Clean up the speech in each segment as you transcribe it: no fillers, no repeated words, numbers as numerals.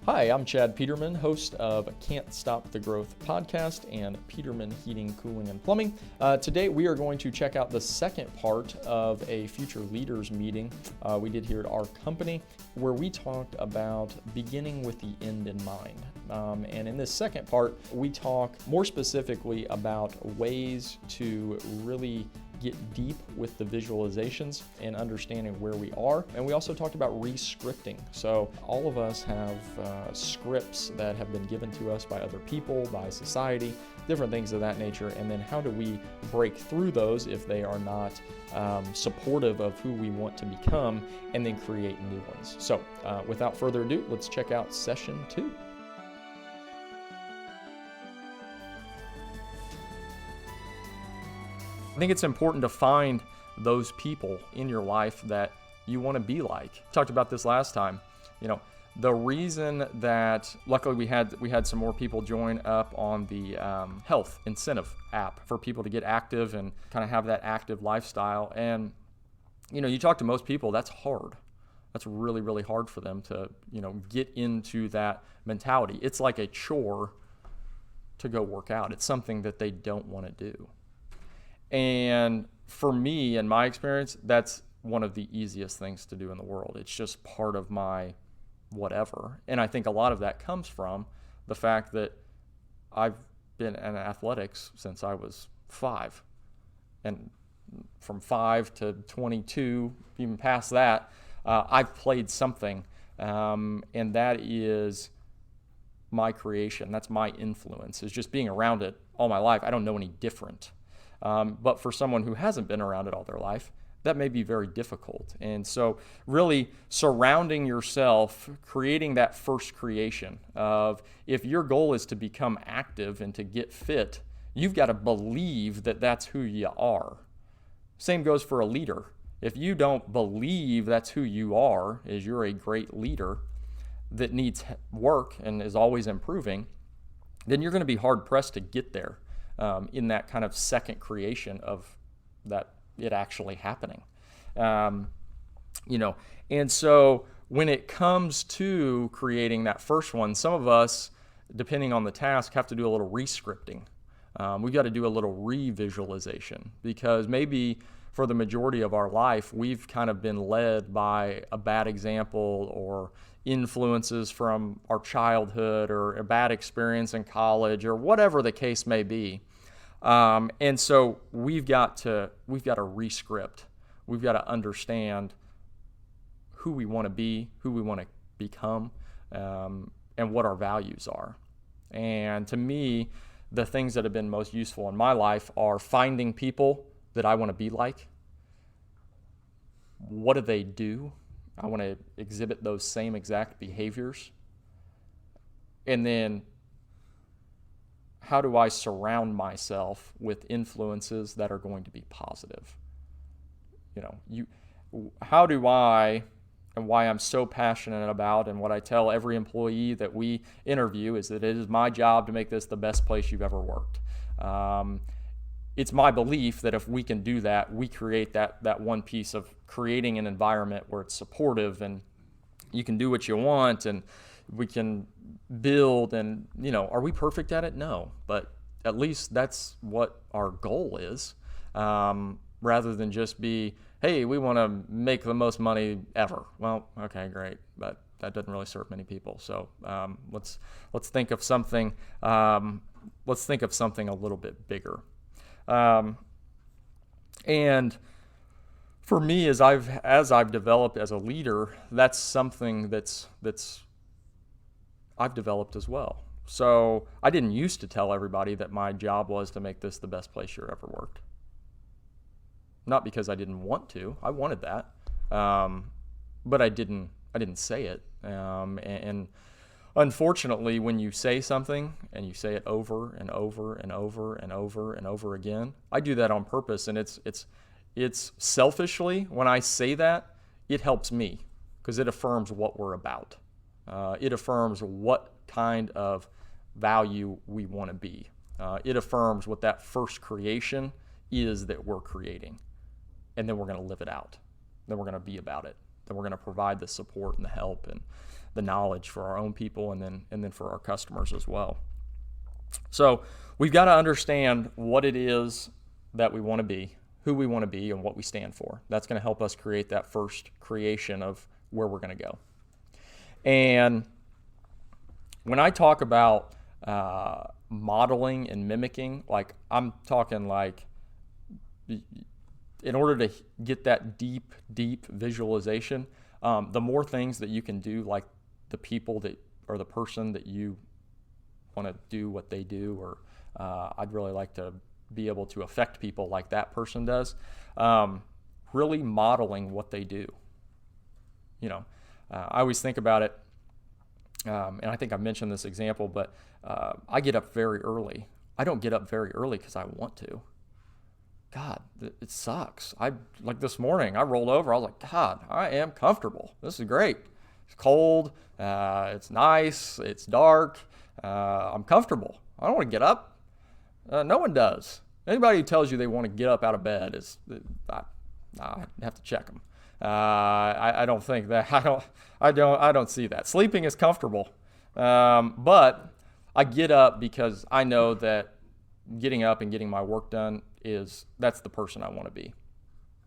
Hi, I'm Chad Peterman, host of Can't Stop the Growth podcast and Peterman Heating, Cooling, and Plumbing. Today we are going to check out the second part of a future leaders meeting we did here at our company, where we talked about beginning with the end in mind. And in this second part, we talk more specifically about ways to really get deep with the visualizations and understanding where we are. And we also talked about re-scripting. So all of us have scripts that have been given to us by other people, by society, different things of that nature. And then how do we break through those if they are not supportive of who we want to become, and then create new ones. So without further ado, let's check out session 2. I think it's important to find those people in your life that you want to be like. Talked about this last time. The reason that luckily we had some more people join up on the health incentive app for people to get active and kind of have that active lifestyle. And you talk to most people, that's hard. That's really, really hard for them to get into that mentality. It's like a chore to go work out. It's something that they don't want to do. And for me, in my experience, that's one of the easiest things to do in the world. It's just part of my whatever. And I think a lot of that comes from the fact that I've been in athletics since I was 5. And from 5 to 22, even past that, I've played something. And that is my creation. That's my influence, is just being around it all my life. I don't know any different. But for someone who hasn't been around it all their life, that may be very difficult. And so really surrounding yourself, creating that first creation of, if your goal is to become active and to get fit, you've got to believe that that's who you are. Same goes for a leader. If you don't believe that's who you are, is you're a great leader that needs work and is always improving, then you're going to be hard pressed to get there. In that kind of second creation of that it actually happening. And so when it comes to creating that first one, some of us, depending on the task, have to do a little re-scripting. We've got to do a little re-visualization, because maybe for the majority of our life, we've kind of been led by a bad example or influences from our childhood or a bad experience in college or whatever the case may be. And so we've got to re-script. We've got to understand who we want to be, who we want to become, and what our values are. And to me, the things that have been most useful in my life are finding people that I want to be like. What do they do? I want to exhibit those same exact behaviors. And then how do I surround myself with influences that are going to be positive? How do I, and why I'm so passionate about, and what I tell every employee that we interview, is that it is my job to make this the best place you've ever worked. It's my belief that if we can do that, we create that one piece of creating an environment where it's supportive and you can do what you want and we can build. And, are we perfect at it? No, but at least that's what our goal is, rather than just be, hey, we want to make the most money ever. Well, okay, great, but that doesn't really serve many people. So let's think of something. Let's think of something a little bit bigger. And for me, as I've developed as a leader, that's something that's I've developed as well. So I didn't used to tell everybody that my job was to make this the best place you ever worked. Not because I didn't want to. I wanted that, but I didn't say it. And unfortunately, when you say something and you say it over and over and over and over and over again, I do that on purpose, and it's selfishly, when I say that, it helps me because it affirms what we're about. It affirms what kind of value we want to be. It affirms what that first creation is that we're creating. And then we're going to live it out. Then we're going to be about it. then we're going to provide the support and the help and the knowledge for our own people, and then for our customers as well. So we've got to understand what it is that we want to be, who we want to be, and what we stand for. That's going to help us create that first creation of where we're going to go. And when I talk about modeling and mimicking, like I'm talking like in order to get that deep visualization, the more things that you can do, like the people that, or the person that you want to do what they do, or I'd really like to be able to affect people like that person does, really modeling what they do. I always think about it, and I think I mentioned this example, but I get up very early. I don't get up very early because I want to. God, it sucks. Like this morning, I rolled over. I was like, God, I am comfortable. This is great. It's cold. It's nice. It's dark. I'm comfortable. I don't want to get up. No one does. Anybody who tells you they want to get up out of bed I have to check them. I don't think that. I don't see that. Sleeping is comfortable, but I get up because I know that getting up and getting my work done that's the person I want to be.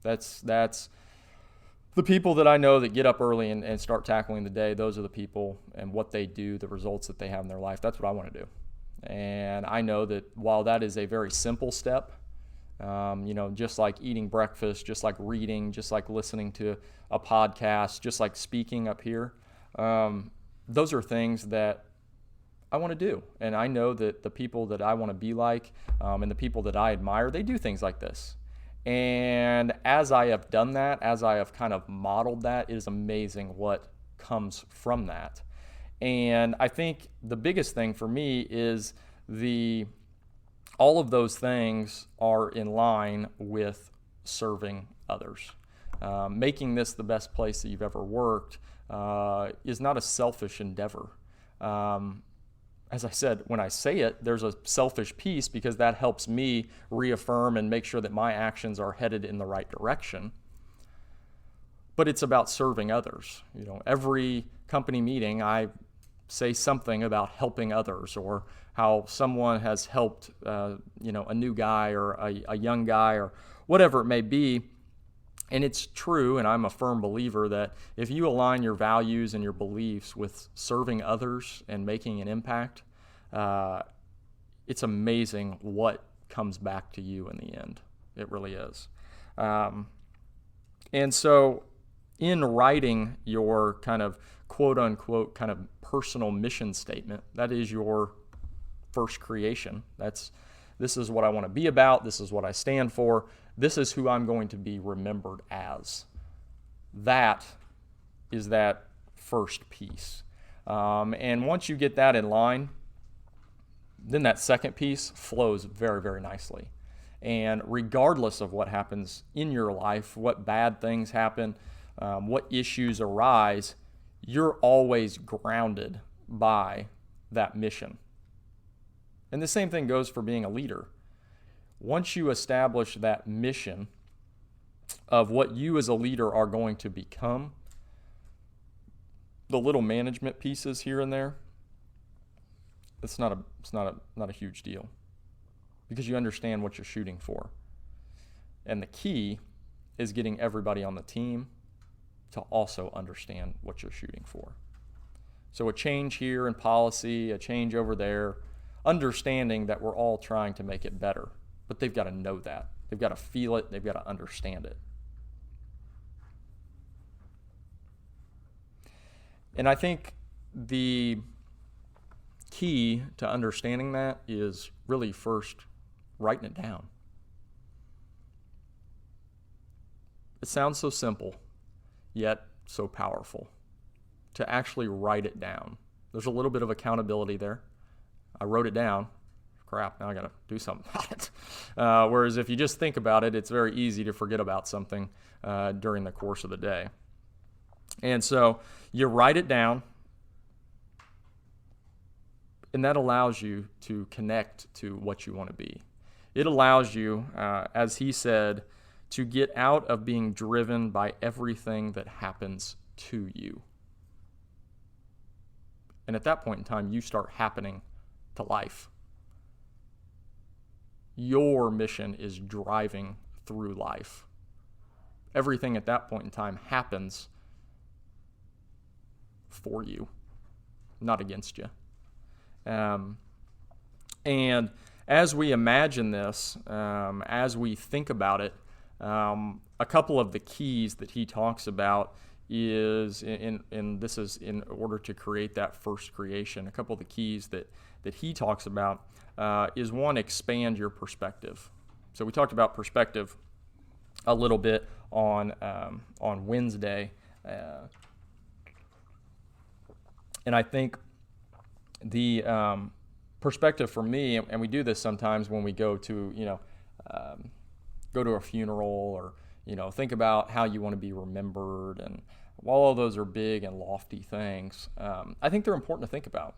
That's the people that I know that get up early and start tackling the day. Those are the people, and what they do, the results that they have in their life. That's what I want to do. And I know that while that is a very simple step, just like eating breakfast, just like reading, just like listening to a podcast, just like speaking up here, those are things that I want to do. And I know that the people that I want to be like, and the people that I admire, they do things like this. And as I have done that, as I have kind of modeled that, it is amazing what comes from that. And I think the biggest thing for me is all of those things are in line with serving others. Making this the best place that you've ever worked is not a selfish endeavor. As I said, when I say it, there's a selfish piece because that helps me reaffirm and make sure that my actions are headed in the right direction. But it's about serving others. Every company meeting, I say something about helping others, or how someone has helped, a new guy or a young guy or whatever it may be. And it's true, and I'm a firm believer that if you align your values and your beliefs with serving others and making an impact, it's amazing what comes back to you in the end. It really is. And so in writing your kind of quote-unquote kind of personal mission statement, that is your first creation. This is what I want to be about. This is what I stand for. This is who I'm going to be remembered as. That is that first piece. And once you get that in line, then that second piece flows very, very nicely. And regardless of what happens in your life, what bad things happen, what issues arise, you're always grounded by that mission. And the same thing goes for being a leader. Once you establish that mission of what you as a leader are going to become, the little management pieces here and there, it's not a huge deal, because you understand what you're shooting for. And the key is getting everybody on the team to also understand what you're shooting for. So a change here in policy, a change over there, understanding that we're all trying to make it better. But they've got to know that. They've got to feel it. They've got to understand it. And I think the key to understanding that is really first writing it down. It sounds so simple, yet so powerful to actually write it down. There's a little bit of accountability there. I wrote it down. Crap, now I got to do something about it. Whereas if you just think about it, it's very easy to forget about something during the course of the day. And so you write it down, and that allows you to connect to what you want to be. It allows you, as he said, to get out of being driven by everything that happens to you. And at that point in time, you start happening to life. Your mission is driving through life. Everything at that point in time happens for you, not against you. And as we imagine this, as we think about it, a couple of the keys that he talks about is, and this is in order to create that first creation, a couple of the keys that he talks about is one, expand your perspective. So we talked about perspective a little bit on Wednesday, and I think the perspective for me, and we do this sometimes when we go to go to a funeral, or think about how you want to be remembered, and while all those are big and lofty things, I think they're important to think about.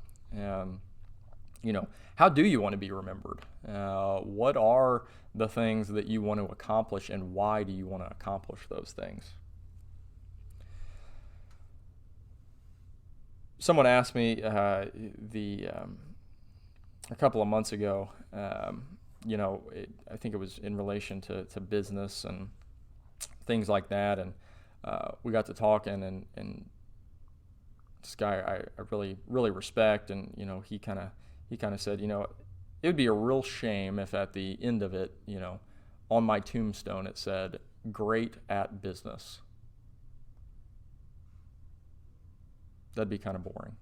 How do you want to be remembered? What are the things that you want to accomplish, and why do you want to accomplish those things? Someone asked me a couple of months ago, I think it was in relation to business and things like that, and we got to talking, and this guy I really, really respect, and he kind of said, it would be a real shame if at the end of it, on my tombstone it said, "Great at business." That'd be kind of boring.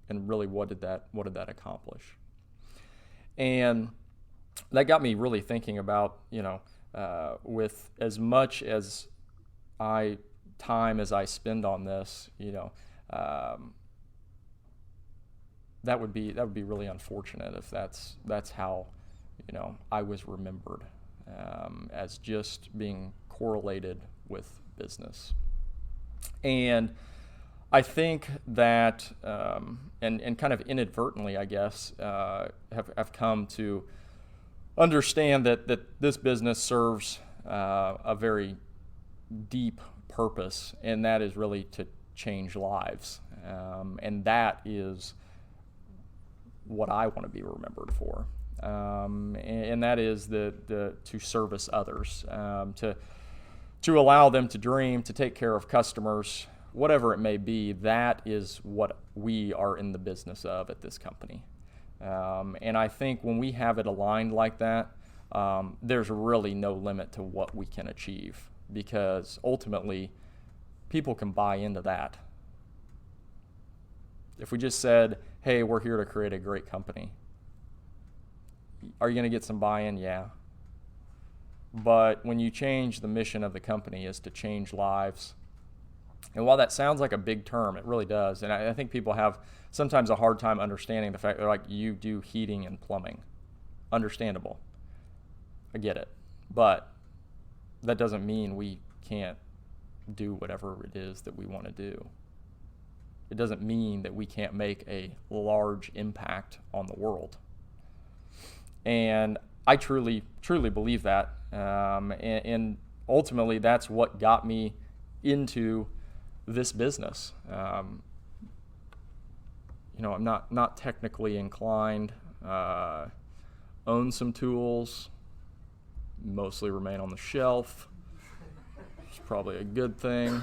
And really, what did that accomplish? And that got me really thinking about, with as much as time as I spend on this, that would be really unfortunate if that's how I was remembered, as just being correlated with business. And I think that, and kind of inadvertently, I guess, have come to understand that this business serves a very deep purpose, and that is really to change lives, and that is what I want to be remembered for, and that is to service others, to allow them to dream, to take care of customers, whatever it may be. That is what we are in the business of at this company. And I think when we have it aligned like that, there's really no limit to what we can achieve, because ultimately people can buy into that. If we just said, hey, we're here to create a great company, are you going to get some buy-in? Yeah. But when you change the mission of the company is to change lives, and while that sounds like a big term, it really does. And I think people have sometimes a hard time understanding the fact that, like, you do heating and plumbing. Understandable. I get it. But that doesn't mean we can't do whatever it is that we want to do. It doesn't mean that we can't make a large impact on the world. And I truly, truly believe that. And ultimately, that's what got me into this business. I'm not technically inclined, own some tools, mostly remain on the shelf. It's probably a good thing.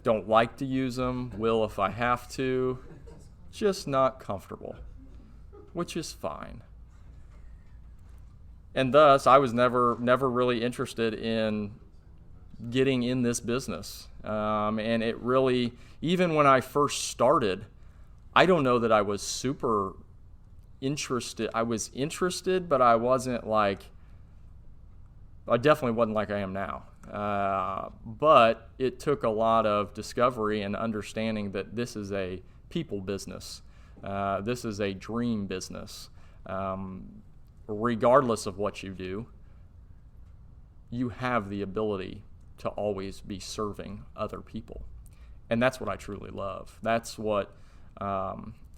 Don't like to use them, will if I have to. Just not comfortable, which is fine. And thus, I was never really interested in getting in this business. And it really, even when I first started, I don't know that I was super interested. I was interested, but I wasn't I definitely wasn't like I am now. But it took a lot of discovery and understanding that this is a people business. This is a dream business. Regardless of what you do, you have the ability to always be serving other people. And that's what I truly love. That's what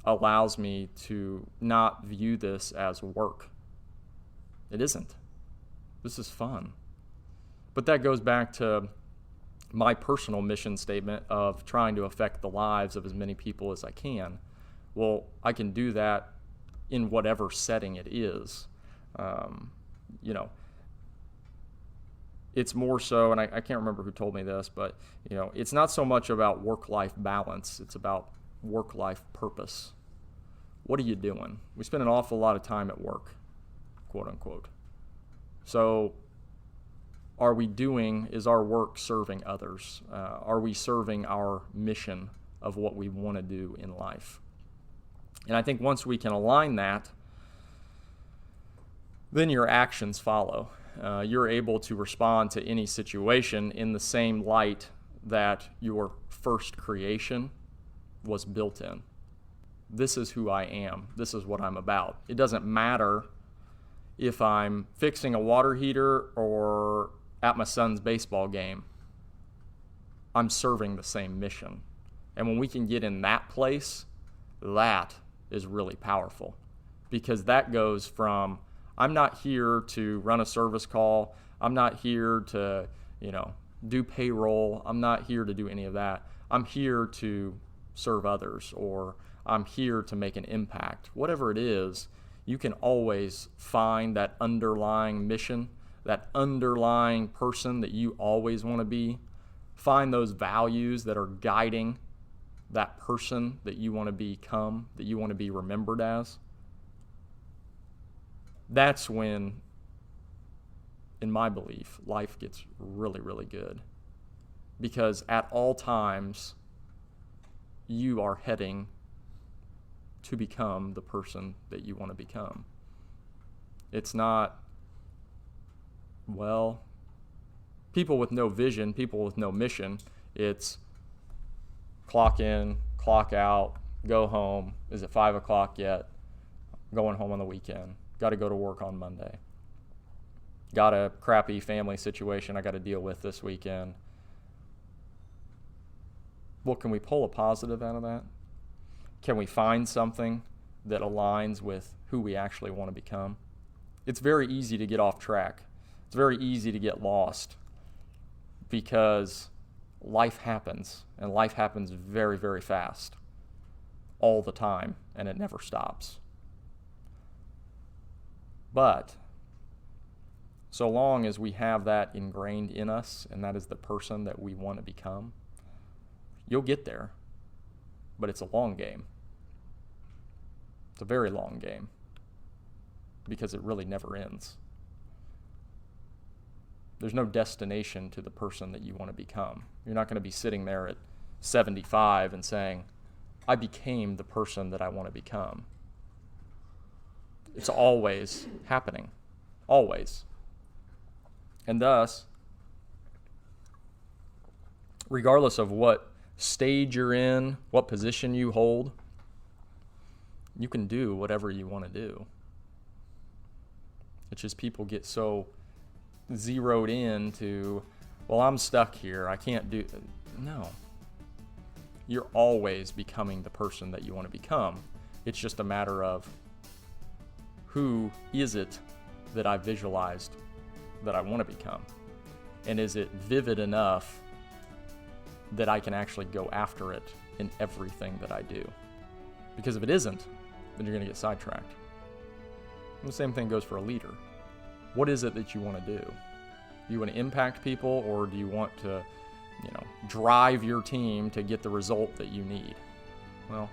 allows me to not view this as work. It isn't. This is fun. But that goes back to my personal mission statement of trying to affect the lives of as many people as I can. Well, I can do that in whatever setting it is. It's more so, and I can't remember who told me this, but it's not so much about work-life balance. It's about work-life purpose. What are you doing? We spend an awful lot of time at work, quote unquote. So is our work serving others? Are we serving our mission of what we want to do in life? And I think once we can align that, then your actions follow. You're able to respond to any situation in the same light that your first creation was built in. This is who I am. This is what I'm about. It doesn't matter if I'm fixing a water heater or at my son's baseball game. I'm serving the same mission. And when we can get in that place, that is really powerful, because that goes from, I'm not here to run a service call. I'm not here to, do payroll. I'm not here to do any of that. I'm here to serve others, or I'm here to make an impact. Whatever it is, you can always find that underlying mission, that underlying person that you always want to be. Find those values that are guiding that person that you want to become, that you want to be remembered as. That's when, in my belief, life gets really, really good. Because at all times, you are heading to become the person that you want to become. It's not, people with no vision, people with no mission. It's clock in, clock out, go home. Is it 5 o'clock yet? Going home on the weekend. Got to go to work on Monday. Got a crappy family situation I got to deal with this weekend. Well, can we pull a positive out of that? Can we find something that aligns with who we actually want to become? It's very easy to get off track. It's very easy to get lost, because life happens, and life happens very, very fast, all the time, and it never stops. But so long as we have that ingrained in us, and that is the person that we want to become, you'll get there. But it's a long game. It's a very long game, because it really never ends. There's no destination to the person that you want to become. You're not going to be sitting there at 75 and saying, I became the person that I want to become. It's always happening. Always. And thus, regardless of what stage you're in, what position you hold, you can do whatever you want to do. It's just people get so zeroed in to, I'm stuck here, I can't do. No. You're always becoming the person that you want to become. It's just a matter of, who is it that I visualized that I want to become? And is it vivid enough that I can actually go after it in everything that I do? Because if it isn't, then you're going to get sidetracked. And the same thing goes for a leader. What is it that you want to do? Do you want to impact people, or do you want to, drive your team to get the result that you need? Well,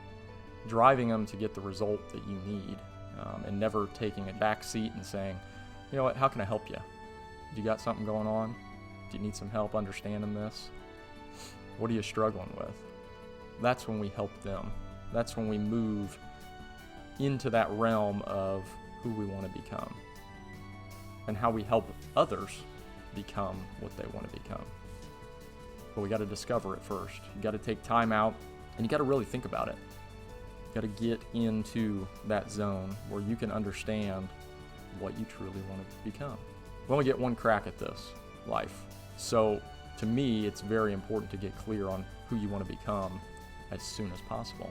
driving them to get the result that you need, and never taking a back seat and saying, you know what, how can I help you? You got something going on? Do you need some help understanding this? What are you struggling with? That's when we help them. That's when we move into that realm of who we want to become, and how we help others become what they want to become. But we got to discover it first. You got to take time out, and you got to really think about it. You got to get into that zone where you can understand what you truly want to become. We only get one crack at this life. So to me, it's very important to get clear on who you want to become as soon as possible.